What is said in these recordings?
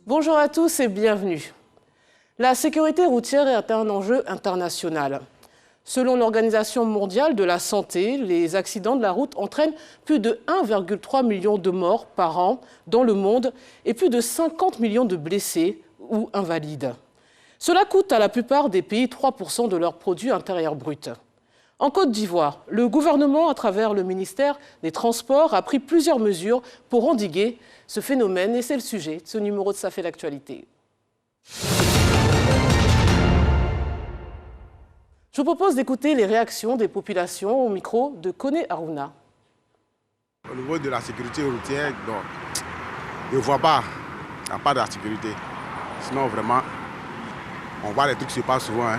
Bonjour à tous et bienvenue. La sécurité routière est un enjeu international. Selon l'Organisation mondiale de la santé, les accidents de la route entraînent plus de 1,3 million de morts par an dans le monde et plus de 50 millions de blessés ou invalides. Cela coûte à la plupart des pays 3% de leur produit intérieur brut. En Côte d'Ivoire, le gouvernement, à travers le ministère des Transports, a pris plusieurs mesures pour endiguer ce phénomène. Et c'est le sujet de ce numéro de Ça fait l'actualité. Je vous propose d'écouter les réactions des populations au micro de Koné Aruna. Au niveau de la sécurité routière, donc, je ne vois pas, il n'y a pas de la sécurité. Sinon, vraiment, on voit les trucs se passent souvent.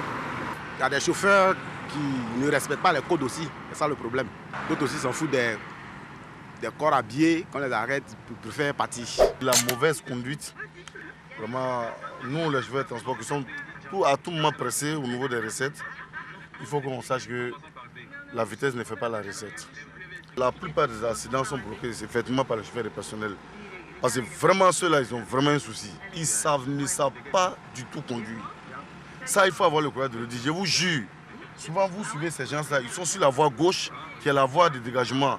Il y a des chauffeurs qui ne respectent pas les codes aussi, c'est ça le problème. D'autres aussi s'en foutent des corps habillés, quand on les arrête, pour faire partie. La mauvaise conduite, vraiment, nous les chauffeurs de transport qui sont à tout moment pressés au niveau des recettes, il faut qu'on sache que la vitesse ne fait pas la recette. La plupart des accidents sont provoqués effectivement par les chauffeurs et personnels. Parce que vraiment ceux-là, ils ont vraiment un souci. Ils ne savent pas du tout conduire. Ça, il faut avoir le courage de le dire. Je vous jure, souvent vous suivez ces gens-là, ils sont sur la voie gauche, qui est la voie de dégagement.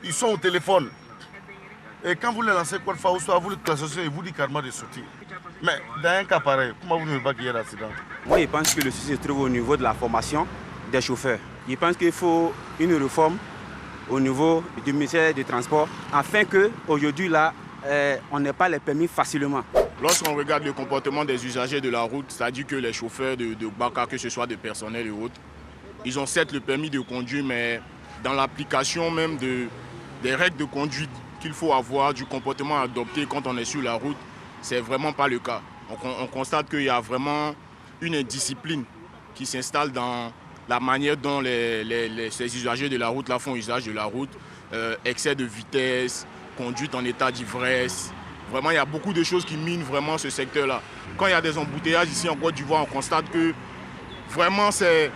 Ils sont au téléphone. Et quand vous les lancez quoi fois ou soit vous le classez, ils vous disent carrément de sortir. Mais dans un cas pareil, comment vous ne voulez pas qu'il y ait d'accident? Moi, je pense que le souci se trouve au niveau de la formation des chauffeurs. Je pense qu'il faut une réforme au niveau du ministère des Transports afin qu'aujourd'hui, là, on n'ait pas les permis facilement. Lorsqu'on regarde le comportement des usagers de la route, c'est-à-dire que les chauffeurs de Baka, que ce soit de personnel et autres, ils ont certes le permis de conduire, mais dans l'application même des règles de conduite qu'il faut avoir, du comportement adopté quand on est sur la route, c'est vraiment pas le cas. On constate qu'il y a vraiment une indiscipline qui s'installe dans la manière dont ces usagers de la route là font usage de la route, excès de vitesse, conduite en état d'ivresse. Vraiment, il y a beaucoup de choses qui minent vraiment ce secteur-là. Quand il y a des embouteillages ici en Côte d'Ivoire, on constate que vraiment c'est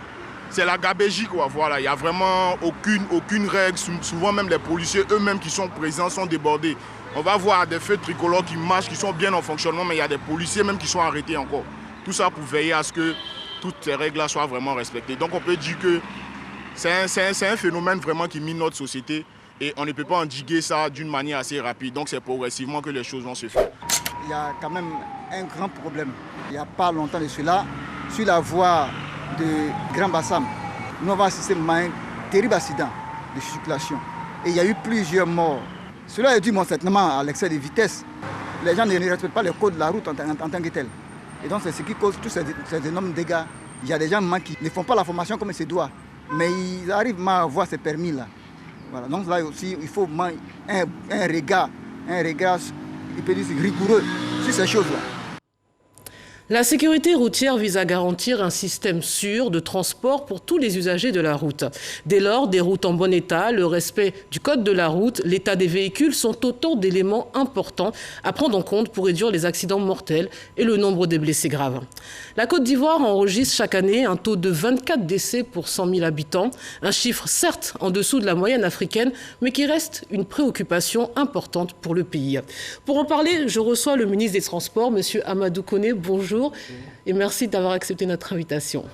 la gabégie, quoi. Voilà, il n'y a vraiment aucune règle. Souvent même les policiers eux-mêmes qui sont présents sont débordés. On va voir des feux tricolores qui marchent, qui sont bien en fonctionnement, mais il y a des policiers même qui sont arrêtés encore. Tout ça pour veiller à ce que toutes ces règles-là soient vraiment respectées. Donc on peut dire que c'est un phénomène vraiment qui mine notre société et on ne peut pas endiguer ça d'une manière assez rapide. Donc c'est progressivement que les choses vont se faire. Il y a quand même un grand problème. Il n'y a pas longtemps de cela, sur la voie de Grand Bassam, nous avons assisté à un terrible accident de circulation. Et il y a eu plusieurs morts. Cela est dû certainement à l'excès de vitesse. Les gens ne respectent pas les codes de la route en tant que tel. Et donc c'est ce qui cause tous ces énormes dégâts. Il y a des gens qui ne font pas la formation comme il se doit, mais ils arrivent à avoir ces permis-là. Voilà. Donc là aussi, il faut un regard, il peut dire, rigoureux sur ces choses-là. La sécurité routière vise à garantir un système sûr de transport pour tous les usagers de la route. Dès lors, des routes en bon état, le respect du code de la route, l'état des véhicules sont autant d'éléments importants à prendre en compte pour réduire les accidents mortels et le nombre de blessés graves. La Côte d'Ivoire enregistre chaque année un taux de 24 décès pour 100 000 habitants, un chiffre certes en dessous de la moyenne africaine, mais qui reste une préoccupation importante pour le pays. Pour en parler, je reçois le ministre des Transports, M. Amadou Koné. Bonjour. Et merci d'avoir accepté notre invitation.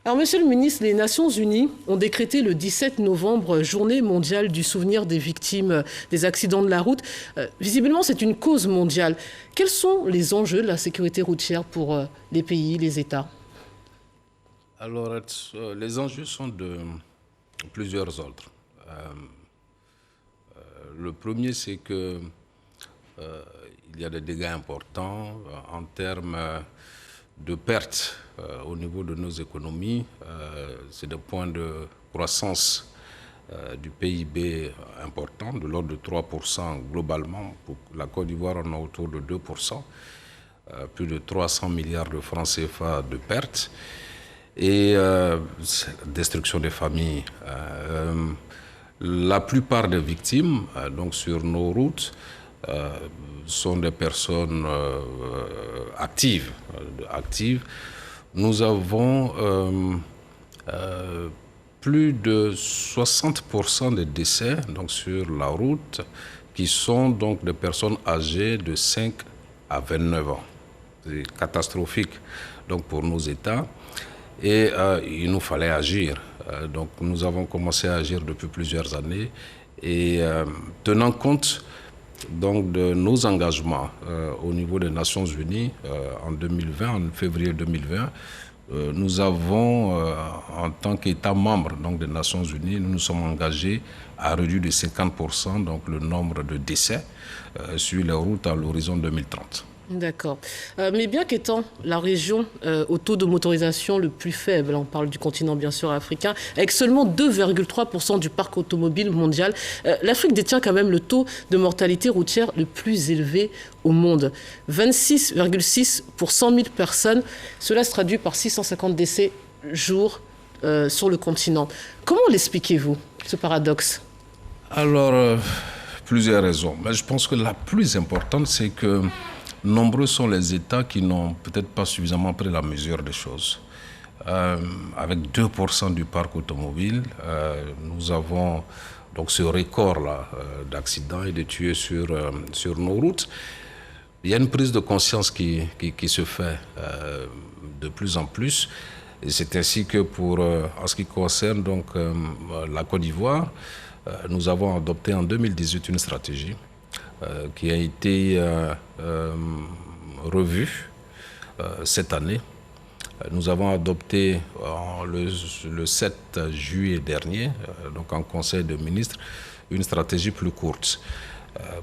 Alors, Monsieur le ministre, les Nations Unies ont décrété le 17 novembre Journée mondiale du souvenir des victimes des accidents de la route. Visiblement, c'est une cause mondiale. Quels sont les enjeux de la sécurité routière pour les pays, les États? Alors, les enjeux sont de plusieurs ordres. Le premier, c'est que il y a des dégâts importants en termes de pertes au niveau de nos économies. C'est des points de croissance du PIB importants, de l'ordre de 3% globalement. Pour la Côte d'Ivoire, on est autour de 2%, plus de 300 milliards de francs CFA de pertes. Et destruction des familles. La plupart des victimes donc sur nos routes sont des personnes actives. Nous avons plus de 60% des décès donc, sur la route qui sont donc des personnes âgées de 5 à 29 ans. C'est catastrophique donc, pour nos États. Et il nous fallait agir. Donc nous avons commencé à agir depuis plusieurs années. Et tenant compte donc, de nos engagements au niveau des Nations Unies en 2020, en février 2020, nous avons, en tant qu'État membre donc, des Nations Unies, nous nous sommes engagés à réduire de 50% donc, le nombre de décès sur les routes à l'horizon 2030. D'accord. Mais bien qu'étant la région au taux de motorisation le plus faible, on parle du continent bien sûr africain, avec seulement 2,3% du parc automobile mondial, l'Afrique détient quand même le taux de mortalité routière le plus élevé au monde. 26,6 pour 100 000 personnes. Cela se traduit par 650 décès jour sur le continent. Comment l'expliquez-vous, ce paradoxe? Alors, plusieurs raisons. Mais je pense que la plus importante, c'est que nombreux sont les États qui n'ont peut-être pas suffisamment pris la mesure des choses. Avec 2% du parc automobile, nous avons donc ce record-là d'accidents et de tués sur nos routes. Il y a une prise de conscience qui se fait de plus en plus. Et c'est ainsi que en ce qui concerne donc, la Côte d'Ivoire, nous avons adopté en 2018 une stratégie qui a été revue cette année. Nous avons adopté le 7 juillet dernier, donc en Conseil des ministres, une stratégie plus courte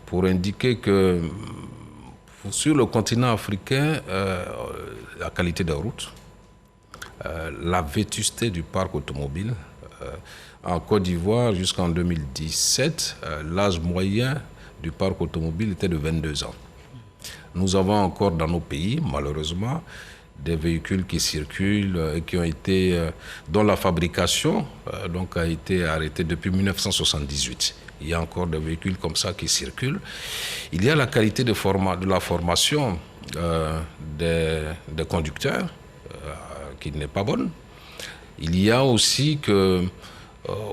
pour indiquer que sur le continent africain, la qualité des routes, la vétusté du parc automobile. En Côte d'Ivoire, jusqu'en 2017, l'âge moyen du parc automobile était de 22 ans. Nous avons encore dans nos pays, malheureusement, des véhicules qui circulent et qui ont été, dont la fabrication donc a été arrêtée depuis 1978. Il y a encore des véhicules comme ça qui circulent. Il y a la qualité de la formation des conducteurs qui n'est pas bonne. Il y a aussi que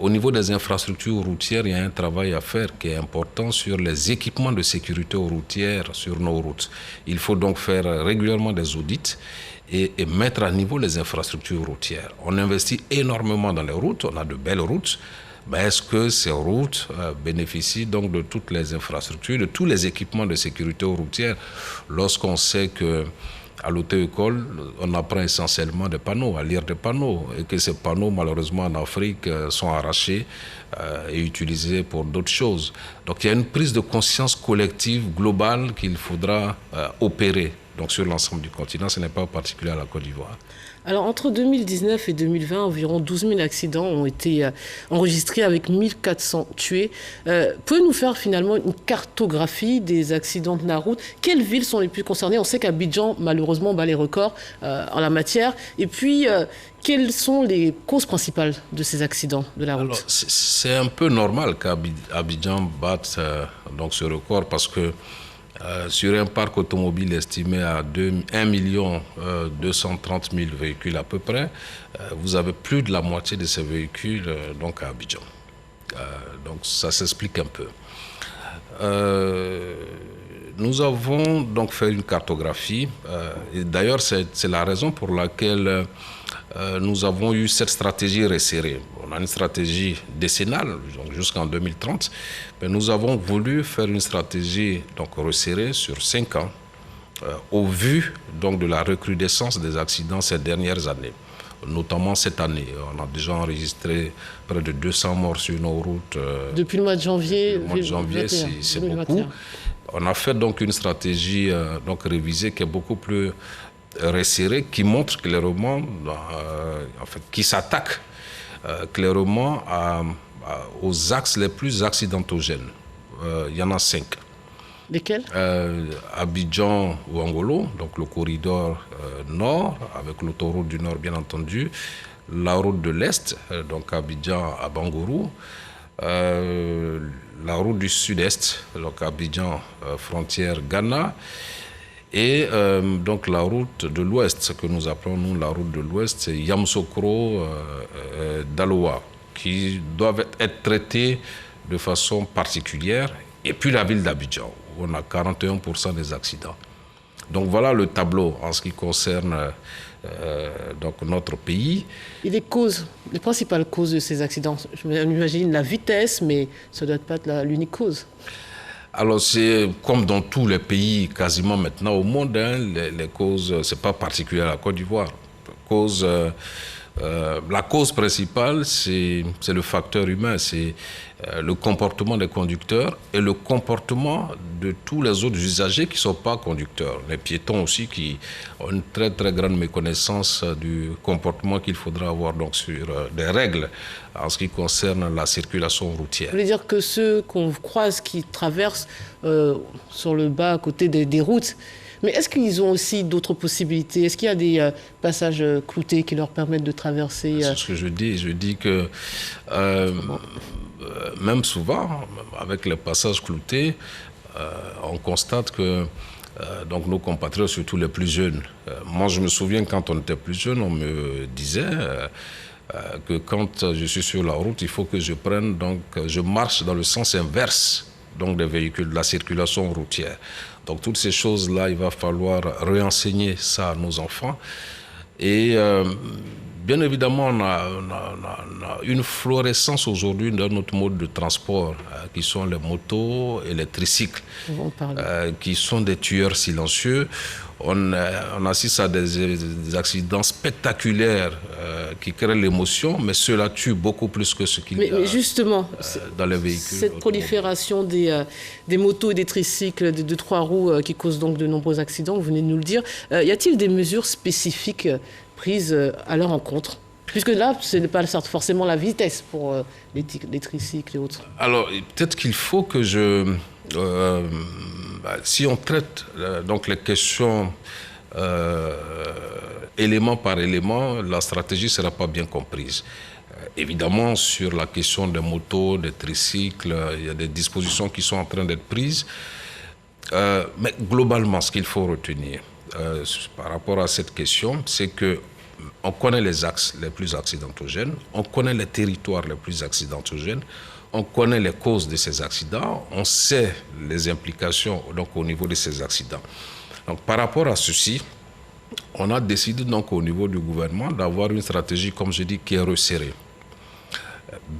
au niveau des infrastructures routières, il y a un travail à faire qui est important sur les équipements de sécurité routière sur nos routes. Il faut donc faire régulièrement des audits et mettre à niveau les infrastructures routières. On investit énormément dans les routes, on a de belles routes, mais est-ce que ces routes bénéficient donc de toutes les infrastructures, de tous les équipements de sécurité routière, lorsqu'on sait que à l'auto-école, on apprend essentiellement des panneaux, à lire des panneaux, et que ces panneaux, malheureusement, en Afrique, sont arrachés et utilisés pour d'autres choses. Donc il y a une prise de conscience collective globale qu'il faudra opérer donc, sur l'ensemble du continent. Ce n'est pas particulier à la Côte d'Ivoire. Alors, entre 2019 et 2020, environ 12 000 accidents ont été enregistrés avec 1400 tués. Pouvez-vous nous faire finalement une cartographie des accidents de la route? Quelles villes sont les plus concernées? On sait qu'Abidjan, malheureusement, bat les records en la matière. Et puis, quelles sont les causes principales de ces accidents de la route? Alors, c'est un peu normal qu'Abidjan batte donc ce record parce que sur un parc automobile estimé à 1 230 000 véhicules à peu près, vous avez plus de la moitié de ces véhicules donc à Abidjan. Donc ça s'explique un peu. Nous avons donc fait une cartographie. Et d'ailleurs, c'est la raison pour laquelle nous avons eu cette stratégie resserrée. On a une stratégie décennale, jusqu'en 2030, mais nous avons voulu faire une stratégie donc, resserrée sur 5 ans, au vu donc, de la recrudescence des accidents ces dernières années. Notamment cette année, on a déjà enregistré près de 200 morts sur nos routes. Depuis le mois de janvier. Le mois de janvier, c'est beaucoup. On a fait donc une stratégie donc, révisée qui est beaucoup plus resserrée, qui montre clairement, en fait, qui s'attaque clairement aux axes les plus accidentogènes. Il y en a 5. Lesquels? Abidjan-Ouangolo, donc le corridor nord, avec l'autoroute du nord bien entendu, la route de l'est, donc Abidjan à Bangourou, la route du sud-est, donc Abidjan frontière Ghana, et donc la route de l'ouest, ce que nous appelons nous la route de l'ouest, c'est Yamoussoukro, Daloa, qui doivent être traités de façon particulière, et puis la ville d'Abidjan, où on a 41% des accidents. Donc voilà le tableau en ce qui concerne donc notre pays. Et les principales causes de ces accidents, je m'imagine la vitesse, mais ça ne doit pas être l'unique cause. Alors c'est comme dans tous les pays quasiment maintenant au monde, hein, les causes, c'est pas particulier à la Côte d'Ivoire. La cause principale, c'est le facteur humain, c'est le comportement des conducteurs et le comportement de tous les autres usagers qui ne sont pas conducteurs. Les piétons aussi qui ont une très très grande méconnaissance du comportement qu'il faudra avoir donc sur des règles en ce qui concerne la circulation routière. Vous voulez dire que ceux qu'on croise qui traversent sur le bas à côté des routes, mais est-ce qu'ils ont aussi d'autres possibilités? Est-ce qu'il y a des passages cloutés qui leur permettent de traverser C'est ce que je dis. Je dis que même souvent, avec les passages cloutés, on constate que donc nos compatriotes, surtout les plus jeunes, moi je me souviens quand on était plus jeune, on me disait que quand je suis sur la route, il faut que je marche dans le sens inverse donc des véhicules, de la circulation routière. Donc toutes ces choses-là, il va falloir réenseigner ça à nos enfants. Et bien évidemment, on a une florescence aujourd'hui dans notre mode de transport, qui sont les motos et les tricycles, qui sont des tueurs silencieux. On assiste à des accidents spectaculaires qui créent l'émotion, mais cela tue beaucoup plus que ce qu'il y a justement, dans les véhicules. Cette prolifération des motos et des tricycles de 3 roues qui causent donc de nombreux accidents, vous venez de nous le dire. Y a-t-il des mesures spécifiques prises à leur encontre? Puisque là, ce n'est pas forcément la vitesse pour les tricycles et autres. Alors, peut-être qu'il faut que si on traite donc les questions élément par élément, la stratégie ne sera pas bien comprise. Évidemment, sur la question des motos, des tricycles, il y a des dispositions qui sont en train d'être prises. Mais globalement, ce qu'il faut retenir par rapport à cette question, c'est que on connaît les axes les plus accidentogènes, on connaît les territoires les plus accidentogènes, on connaît les causes de ces accidents, on sait les implications donc, au niveau de ces accidents. Donc, par rapport à ceci, on a décidé donc, au niveau du gouvernement d'avoir une stratégie, comme je dis, qui est resserrée,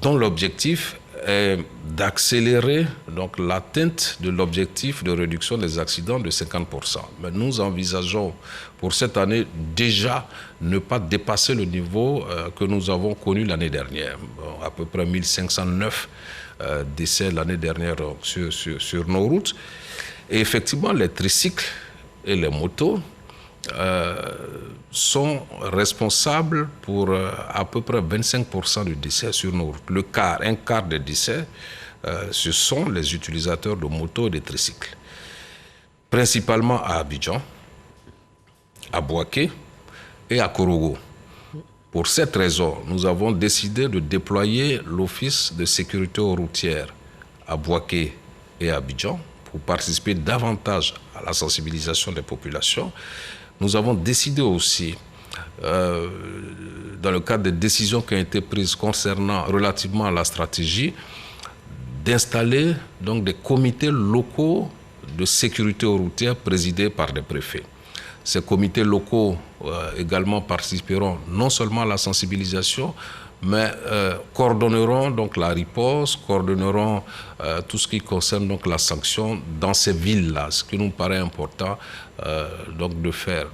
dont l'objectif est d'accélérer donc, l'atteinte de l'objectif de réduction des accidents de 50%. Mais nous envisageons pour cette année déjà ne pas dépasser le niveau que nous avons connu l'année dernière. Bon, à peu près 1509 décès l'année dernière sur nos routes. Et effectivement, les tricycles et les motos sont responsables pour à peu près 25% du décès sur nos routes. Un quart des décès, ce sont les utilisateurs de motos et de tricycles. Principalement à Abidjan, à Bouaké et à Korogo. Pour cette raison, nous avons décidé de déployer l'Office de sécurité routière à Bouaké et à Abidjan pour participer davantage à la sensibilisation des populations. Nous avons décidé aussi, dans le cadre des décisions qui ont été prises relativement à la stratégie, d'installer donc des comités locaux de sécurité routière présidés par des préfets. Ces comités locaux également participeront non seulement à la sensibilisation, mais coordonneront donc la riposte, coordonneront tout ce qui concerne donc la sanction dans ces villes-là, ce qui nous paraît important donc de faire.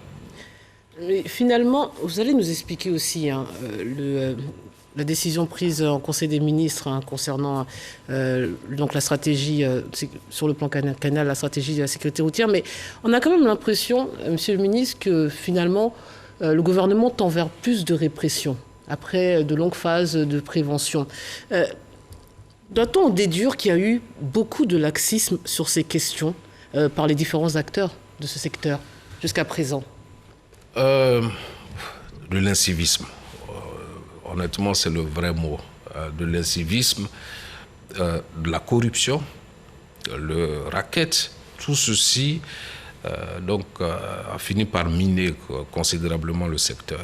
Mais finalement, vous allez nous expliquer aussi la décision prise en Conseil des ministres concernant donc la stratégie sur le plan canal, la stratégie de la sécurité routière. Mais on a quand même l'impression, Monsieur le ministre, que finalement le gouvernement tend vers plus de répression après de longues phases de prévention. Doit-on en déduire qu'il y a eu beaucoup de laxisme sur ces questions par les différents acteurs de ce secteur jusqu'à présent? De l'incivisme. Honnêtement, c'est le vrai mot. De l'incivisme, de la corruption, le racket, tout ceci a fini par miner considérablement le secteur.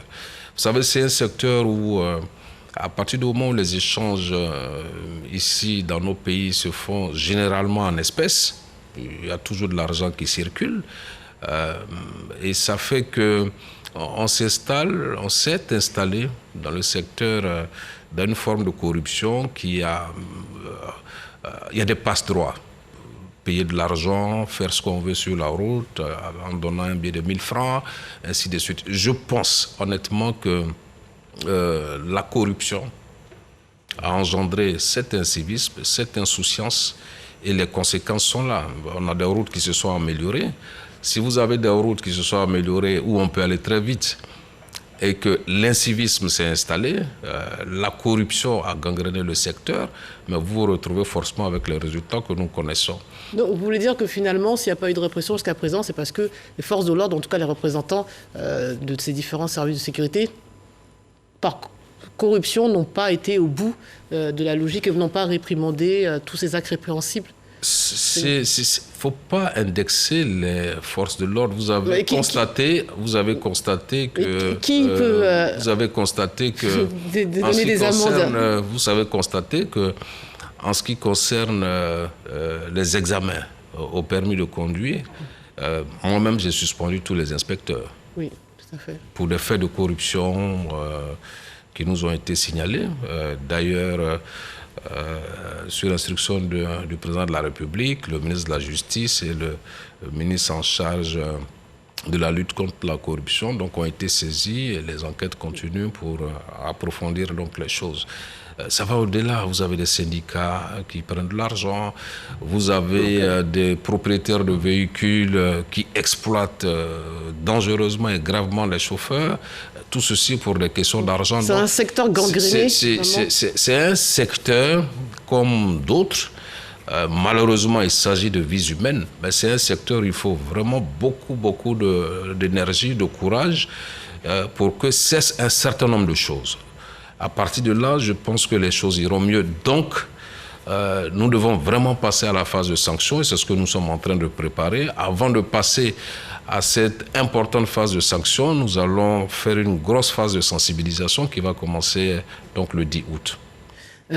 Vous savez, c'est un secteur où, à partir du moment où les échanges ici dans nos pays se font généralement en espèces, il y a toujours de l'argent qui circule. Et ça fait que on s'est installé dans le secteur d'une forme de corruption il y a des passe-droits. Payer de l'argent, faire ce qu'on veut sur la route, en donnant un billet de 1000 francs, ainsi de suite. Je pense honnêtement que la corruption a engendré cet incivisme, cette insouciance, et les conséquences sont là. On a des routes qui se sont améliorées. Si vous avez des routes qui se sont améliorées où on peut aller très vite et que l'incivisme s'est installé, la corruption a gangréné le secteur, mais vous vous retrouvez forcément avec les résultats que nous connaissons. Donc, vous voulez dire que finalement, s'il n'y a pas eu de répression jusqu'à présent, c'est parce que les forces de l'ordre, en tout cas les représentants de ces différents services de sécurité, par corruption, n'ont pas été au bout de la logique et n'ont pas réprimandé tous ces actes répréhensibles? Il ne faut pas indexer les forces de l'ordre. Vous avez constaté que... Qui peut... vous avez constaté que... donner des amendes. Vous avez constaté que, en ce qui concerne les examens au permis de conduire, moi-même, j'ai suspendu tous les inspecteurs. Oui, tout à fait. Pour des faits de corruption qui nous ont été signalés. D'ailleurs... sur l'instruction du président de la République, le ministre de la Justice et le ministre en charge de la lutte contre la corruption ont été saisis et les enquêtes continuent pour approfondir donc les choses. Ça va au-delà. Vous avez des syndicats qui prennent de l'argent, vous avez des propriétaires de véhicules qui exploitent dangereusement et gravement les chauffeurs. Tout ceci pour des questions d'argent. C'est un secteur gangréné. C'est un secteur comme d'autres. Malheureusement, il s'agit de vies humaines, mais c'est un secteur où il faut vraiment beaucoup d'énergie, de courage pour que cesse un certain nombre de choses. À partir de là, je pense que les choses iront mieux. Donc, nous devons vraiment passer à la phase de sanction et c'est ce que nous sommes en train de préparer. Avant de passer à cette importante phase de sanction, nous allons faire une grosse phase de sensibilisation qui va commencer donc le 10 août.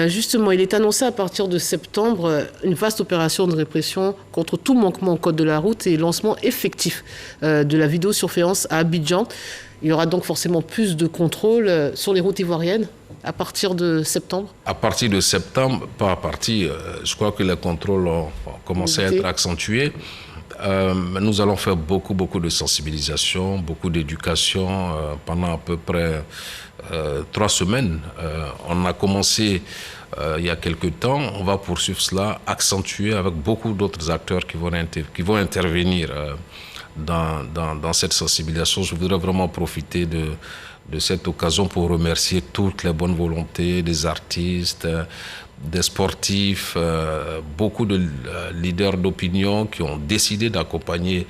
Justement, il est annoncé à partir de septembre une vaste opération de répression contre tout manquement au code de la route et lancement effectif de la vidéosurveillance à Abidjan. Il y aura donc forcément plus de contrôles sur les routes ivoiriennes à partir de septembre? À partir de septembre, pas à partir, je crois que les contrôles ont commencé à être accentués. Nous allons faire beaucoup de sensibilisation, beaucoup d'éducation pendant à peu près 3 semaines. On a commencé il y a quelque temps, on va poursuivre cela, accentuer avec beaucoup d'autres acteurs qui vont intervenir dans cette sensibilisation. Je voudrais vraiment profiter de cette occasion pour remercier toutes les bonnes volontés des artistes, des sportifs, beaucoup de leaders d'opinion qui ont décidé d'accompagner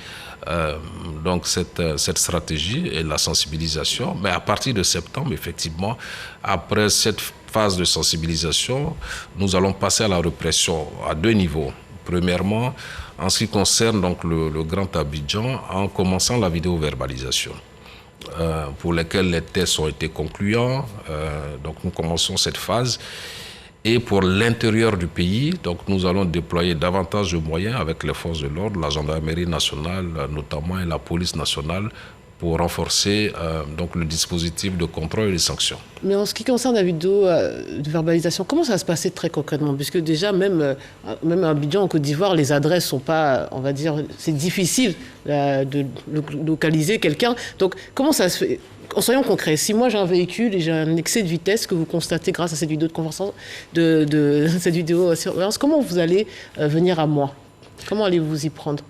donc cette stratégie et la sensibilisation. Mais à partir de septembre, effectivement, après cette phase de sensibilisation, nous allons passer à la répression à 2 niveaux. Premièrement, en ce qui concerne donc le Grand Abidjan, en commençant la vidéo-verbalisation, pour lesquels les tests ont été concluants. Donc nous commençons cette phase. Et pour l'intérieur du pays, donc nous allons déployer davantage de moyens avec les forces de l'ordre, la gendarmerie nationale notamment et la police nationale pour renforcer donc le dispositif de contrôle et de sanctions. Mais en ce qui concerne la vidéo de verbalisation, comment ça va se passer très concrètement? Puisque déjà, même à Abidjan, en Côte d'Ivoire, les adresses ne sont pas, on va dire, c'est difficile de localiser quelqu'un. Donc, comment ça se fait? Soyons concrets, si moi j'ai un véhicule et j'ai un excès de vitesse que vous constatez grâce à cette vidéo de conversation, cette vidéo surveillance, comment vous allez venir à moi? Comment allez-vous y prendre?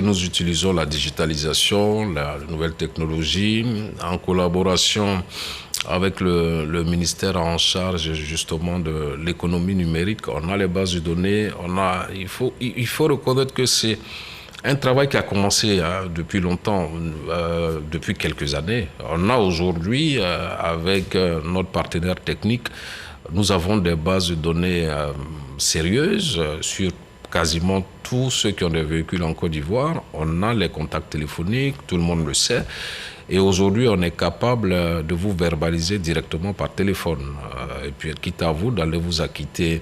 Nous utilisons la digitalisation, la nouvelle technologie, en collaboration avec le ministère en charge justement de l'économie numérique. On a les bases de données, il faut reconnaître que c'est un travail qui a commencé depuis longtemps, depuis quelques années. On a aujourd'hui, avec notre partenaire technique, nous avons des bases de données sérieuses sur quasiment tous ceux qui ont des véhicules en Côte d'Ivoire, on a les contacts téléphoniques, tout le monde le sait. Et aujourd'hui, on est capable de vous verbaliser directement par téléphone. Et puis, quitte à vous d'aller vous acquitter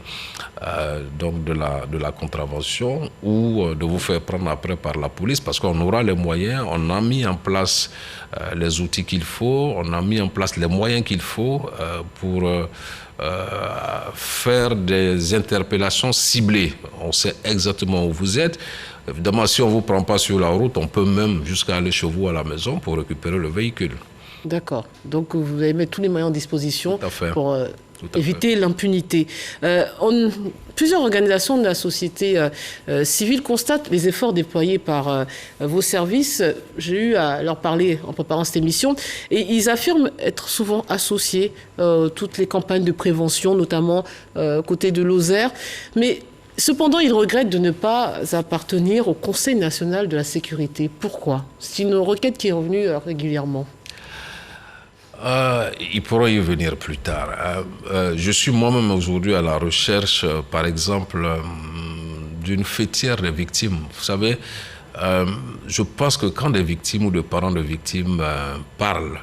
donc de la contravention ou de vous faire prendre après par la police, parce qu'on aura les moyens, on a mis en place les outils qu'il faut, on a mis en place les moyens qu'il faut pour faire des interpellations ciblées. On sait exactement où vous êtes. Évidemment, si on ne vous prend pas sur la route, on peut même jusqu'à aller chez vous à la maison pour récupérer le véhicule. D'accord. Donc, vous allez mettre tous les moyens en disposition pour éviter l'impunité. Plusieurs organisations de la société civile constatent les efforts déployés par vos services. J'ai eu à leur parler en préparant cette émission. Et ils affirment être souvent associés toutes les campagnes de prévention, notamment côté de Lozère. Mais cependant, ils regrettent de ne pas appartenir au Conseil national de la sécurité. Pourquoi? C'est une requête qui est revenue régulièrement. Il pourra y venir plus tard. Je suis moi-même aujourd'hui à la recherche, par exemple, d'une fêtière des victimes. Vous savez, je pense que quand des victimes ou des parents de victimes parlent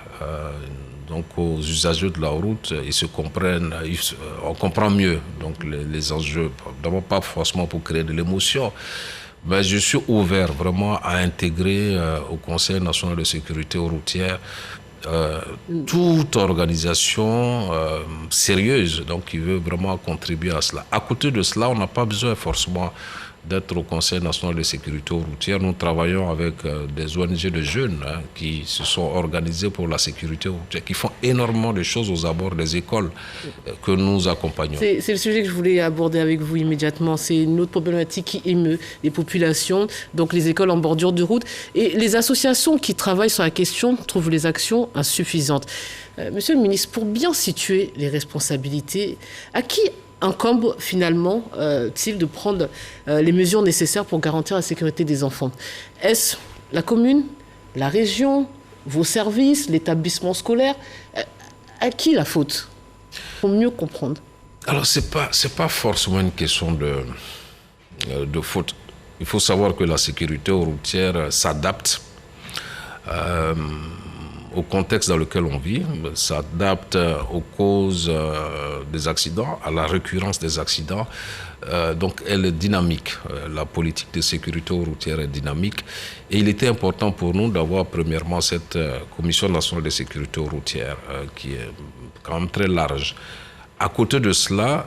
donc aux usagers de la route, ils se comprennent, on comprend mieux donc les enjeux. D'abord, pas forcément pour créer de l'émotion, mais je suis ouvert vraiment à intégrer au Conseil national de sécurité routière toute organisation sérieuse donc qui veut vraiment contribuer à cela. À côté de cela, on n'a pas besoin forcément d'être au Conseil national de sécurité routière. Nous travaillons avec des ONG de jeunes qui se sont organisés pour la sécurité routière, qui font énormément de choses aux abords des écoles que nous accompagnons. C'est le sujet que je voulais aborder avec vous immédiatement. C'est une autre problématique qui émeut les populations, donc les écoles en bordure de route. Et les associations qui travaillent sur la question trouvent les actions insuffisantes. Monsieur le ministre, pour bien situer les responsabilités, à qui incombe finalement t-il de prendre les mesures nécessaires pour garantir la sécurité des enfants? Est-ce la commune, la région, vos services, l'établissement scolaire? À qui la faute? Pour mieux comprendre. Alors, c'est pas forcément une question de faute. Il faut savoir que la sécurité routière s'adapte au contexte dans lequel on vit, s'adapte aux causes des accidents, à la récurrence des accidents. Donc elle est dynamique. La politique de sécurité routière est dynamique. Et il était important pour nous d'avoir premièrement cette Commission nationale de sécurité routière qui est quand même très large. À côté de cela,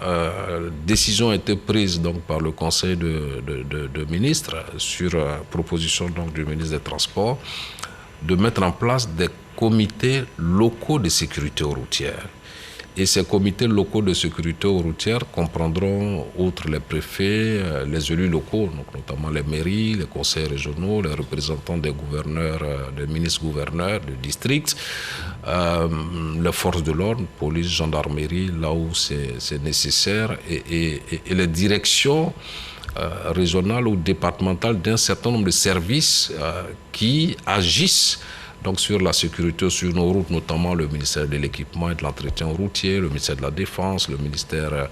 décision a été prise donc, par le Conseil de ministres sur proposition donc, du ministre des Transports de mettre en place des comités locaux de sécurité routière. Et ces comités locaux de sécurité routière comprendront, outre les préfets, les élus locaux, donc notamment les mairies, les conseils régionaux, les représentants des gouverneurs, des ministres-gouverneurs, des districts, les forces de l'ordre, police, gendarmerie, là où c'est nécessaire, et les directions régionales ou départementales d'un certain nombre de services qui agissent donc sur la sécurité sur nos routes, notamment le ministère de l'équipement et de l'entretien routier, le ministère de la Défense, le ministère...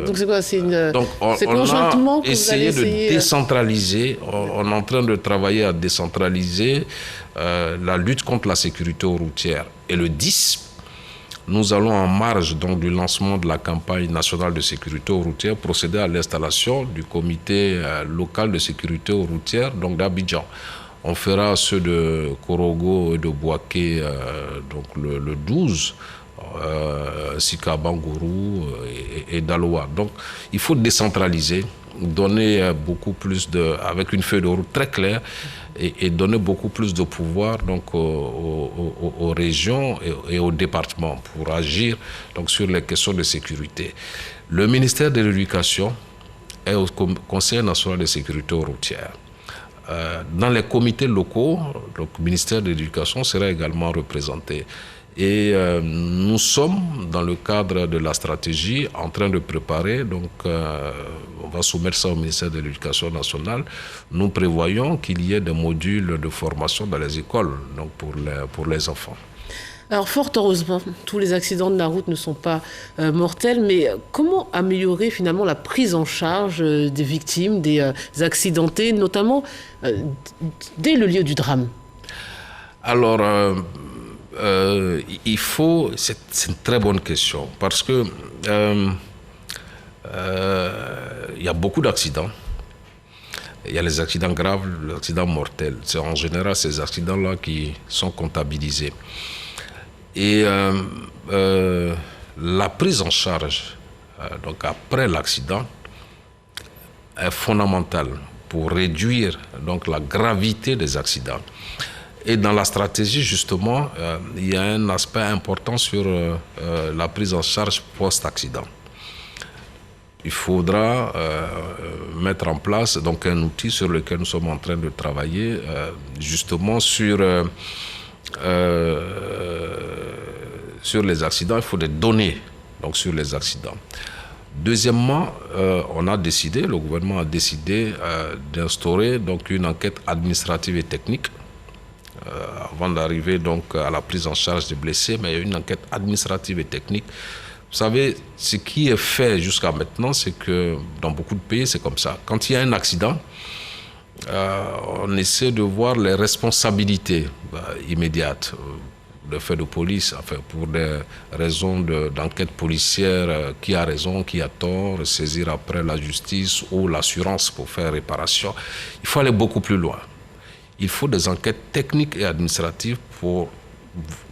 donc c'est quoi? Donc on a essayé de décentraliser, on est en train de travailler à décentraliser la lutte contre la sécurité routière. Et le 10, nous allons en marge donc, du lancement de la campagne nationale de sécurité routière procéder à l'installation du comité local de sécurité routière donc d'Abidjan. On fera ceux de Korogo et de Bouaké donc le 12, Sika Bangourou et Daloa. Donc il faut décentraliser, donner beaucoup plus avec une feuille de route très claire et donner beaucoup plus de pouvoir donc, aux régions et aux départements pour agir donc, sur les questions de sécurité. Le ministère de l'Éducation est au Conseil national de sécurité routière. Dans les comités locaux, le ministère de l'Éducation sera également représenté. Et nous sommes, dans le cadre de la stratégie, en train de préparer, donc on va soumettre ça au ministère de l'Éducation nationale. Nous prévoyons qu'il y ait des modules de formation dans les écoles donc pour les enfants. Alors fort heureusement, tous les accidents de la route ne sont pas mortels, mais comment améliorer finalement la prise en charge des victimes, des accidentés, notamment dès le lieu du drame? Alors, il faut... C'est une très bonne question, parce que il y a beaucoup d'accidents. Il y a les accidents graves, les accidents mortels. C'est en général ces accidents-là qui sont comptabilisés. Et la prise en charge, donc après l'accident, est fondamentale pour réduire donc la gravité des accidents. Et dans la stratégie, justement, il y a un aspect important sur la prise en charge post-accident. Il faudra mettre en place donc un outil sur lequel nous sommes en train de travailler, justement sur les accidents. Il faut des données donc, sur les accidents. Deuxièmement, le gouvernement a décidé d'instaurer donc une enquête administrative et technique avant d'arriver donc à la prise en charge des blessés, mais il y a une enquête administrative et technique. Vous savez, ce qui est fait jusqu'à maintenant, c'est que dans beaucoup de pays, c'est comme ça. Quand il y a un accident, on essaie de voir les responsabilités immédiates. Le fait de police, enfin, pour des raisons d'enquête policière, qui a raison, qui a tort, saisir après la justice ou l'assurance pour faire réparation. Il faut aller beaucoup plus loin. Il faut des enquêtes techniques et administratives pour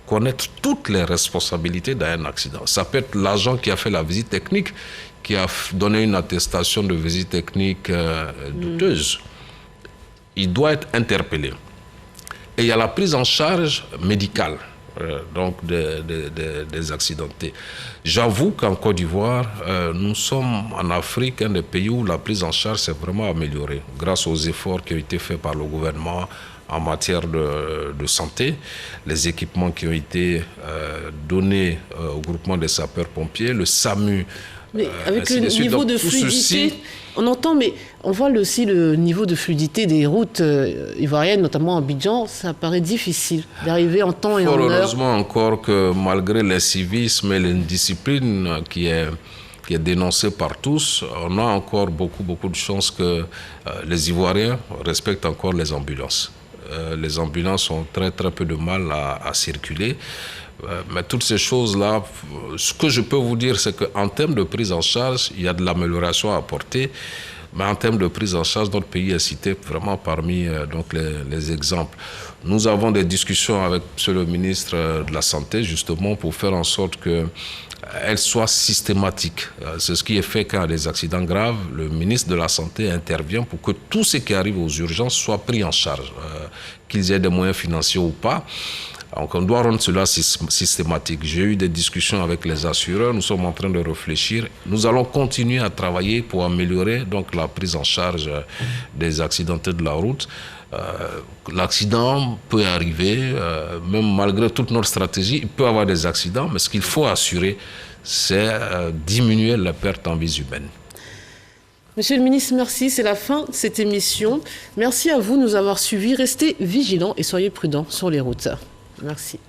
connaître toutes les responsabilités d'un accident. Ça peut être l'agent qui a fait la visite technique, qui a donné une attestation de visite technique douteuse. Il doit être interpellé. Et il y a la prise en charge médicale donc des accidentés. J'avoue qu'en Côte d'Ivoire, nous sommes en Afrique un des pays où la prise en charge s'est vraiment améliorée grâce aux efforts qui ont été faits par le gouvernement en matière de santé, les équipements qui ont été donnés au groupement des sapeurs-pompiers, le SAMU. Mais avec le niveau de fluidité, on entend, mais on voit aussi le niveau de fluidité des routes ivoiriennes, notamment à Abidjan, ça paraît difficile d'arriver en temps et en heure. Heureusement encore que malgré l'incivisme et l'indiscipline qui est dénoncée par tous, on a encore beaucoup de chances que les Ivoiriens respectent encore les ambulances. Les ambulances ont très peu de mal à circuler. Mais toutes ces choses-là, ce que je peux vous dire, c'est qu'en termes de prise en charge, il y a de l'amélioration à apporter. Mais en termes de prise en charge, notre pays est cité vraiment parmi donc les exemples. Nous avons des discussions avec M. le ministre de la Santé, justement, pour faire en sorte qu'elles soient systématiques. C'est ce qui est fait quand il y a des accidents graves. Le ministre de la Santé intervient pour que tout ce qui arrive aux urgences soit pris en charge, qu'ils aient des moyens financiers ou pas. Donc on doit rendre cela systématique. J'ai eu des discussions avec les assureurs, nous sommes en train de réfléchir. Nous allons continuer à travailler pour améliorer donc, la prise en charge des accidentés de la route. L'accident peut arriver, même malgré toute notre stratégie, il peut y avoir des accidents, mais ce qu'il faut assurer, c'est diminuer les pertes en vies humaines. Monsieur le ministre, merci. C'est la fin de cette émission. Merci à vous de nous avoir suivis. Restez vigilants et soyez prudents sur les routes. Merci.